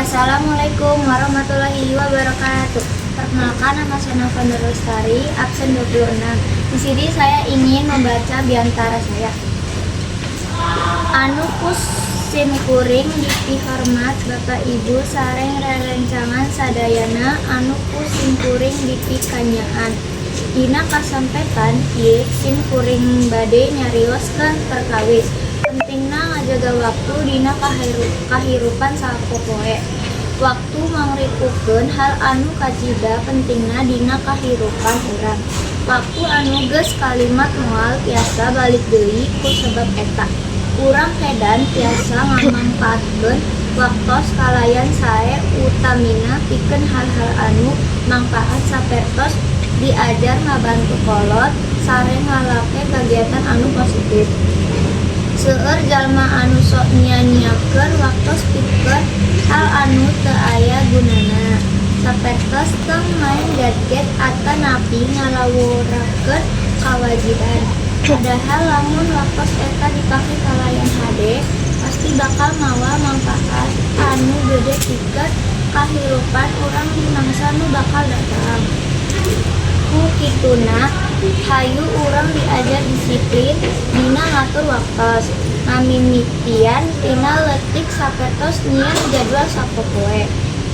Assalamualaikum warahmatullahi wabarakatuh. Perkenalkan, nama saya Nova Nur Lestari, absen 26. Di sini saya ingin membaca biantara saya. Anu kusim kuring dipihormat Bapak Ibu sareng rerencangan sadayana anu kusim kuring dipikanyaan. Dina kasampetan ieu sim kuring bade nyarioskeun perkawis. Pentingna ngajaga waktu dina kahirupan sapopoe. Waktu mangrikukeun hal anu kacida pentingna dina kahirupan urang. Waktu anu geus kalimat moal tiasa balik deui ku sebab eta. Urang kedan tiasa ngamangpaatkeun waktos kalayan sae utamina pikeun hal-hal anu mangpaat sapertos diajar ngabantu kolot sareng ngalake kagiatan anu positif. Seueur jalma anu sok nya-nyakeun waktos pikeun hal anu teu aya gunana. Sapertos teu main gadget atanapi ngalawurakeun kawajiban. Padahal lamun waktos eta dipake kalayan hade, pasti bakal mawa mangpaat anu gede pikeun kahirupan urang di mangsa nu bakal datang. Ku kituna hayu urang diajar disiplin dina ngatur waktos, ngamimitian tina leutik sapertos nyieun jadwal sapopoe.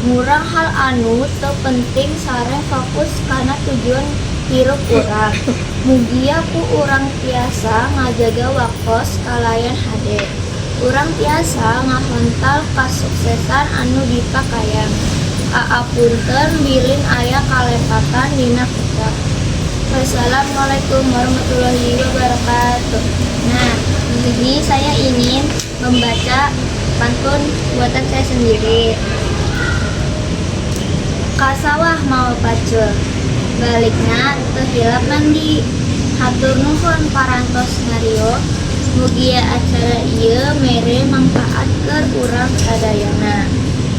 Ngurang hal anu teu penting sareng fokus kana tujuan hirup urang. Mugia ku urang tiasa ngajaga waktos kalayan hade. Urang tiasa ngahontal kasuksesan anu dipakayang. Aapunten bilin aya kalepatan dina kitab. Wassalamualaikum warahmatullahi wabarakatuh. Nah, di sini saya ingin membaca pantun buatan saya sendiri. Kasawah mau pacul, balikna teu hilap mandi. Hatur nuhun parantos ngario. Mugia acara ieu mere mangpaat keur urang sadayana.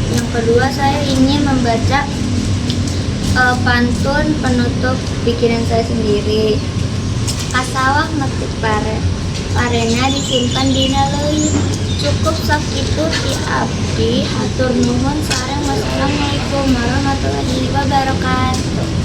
Yang kedua, saya ingin membaca pantun penutup bikinan saya sendiri. Kasawah metik parena disimpan dina leuwih. Cukup sakitu ti abdi. Hatur nuhun sareng wassalamualaikum warahmatullahi wabarakatuh.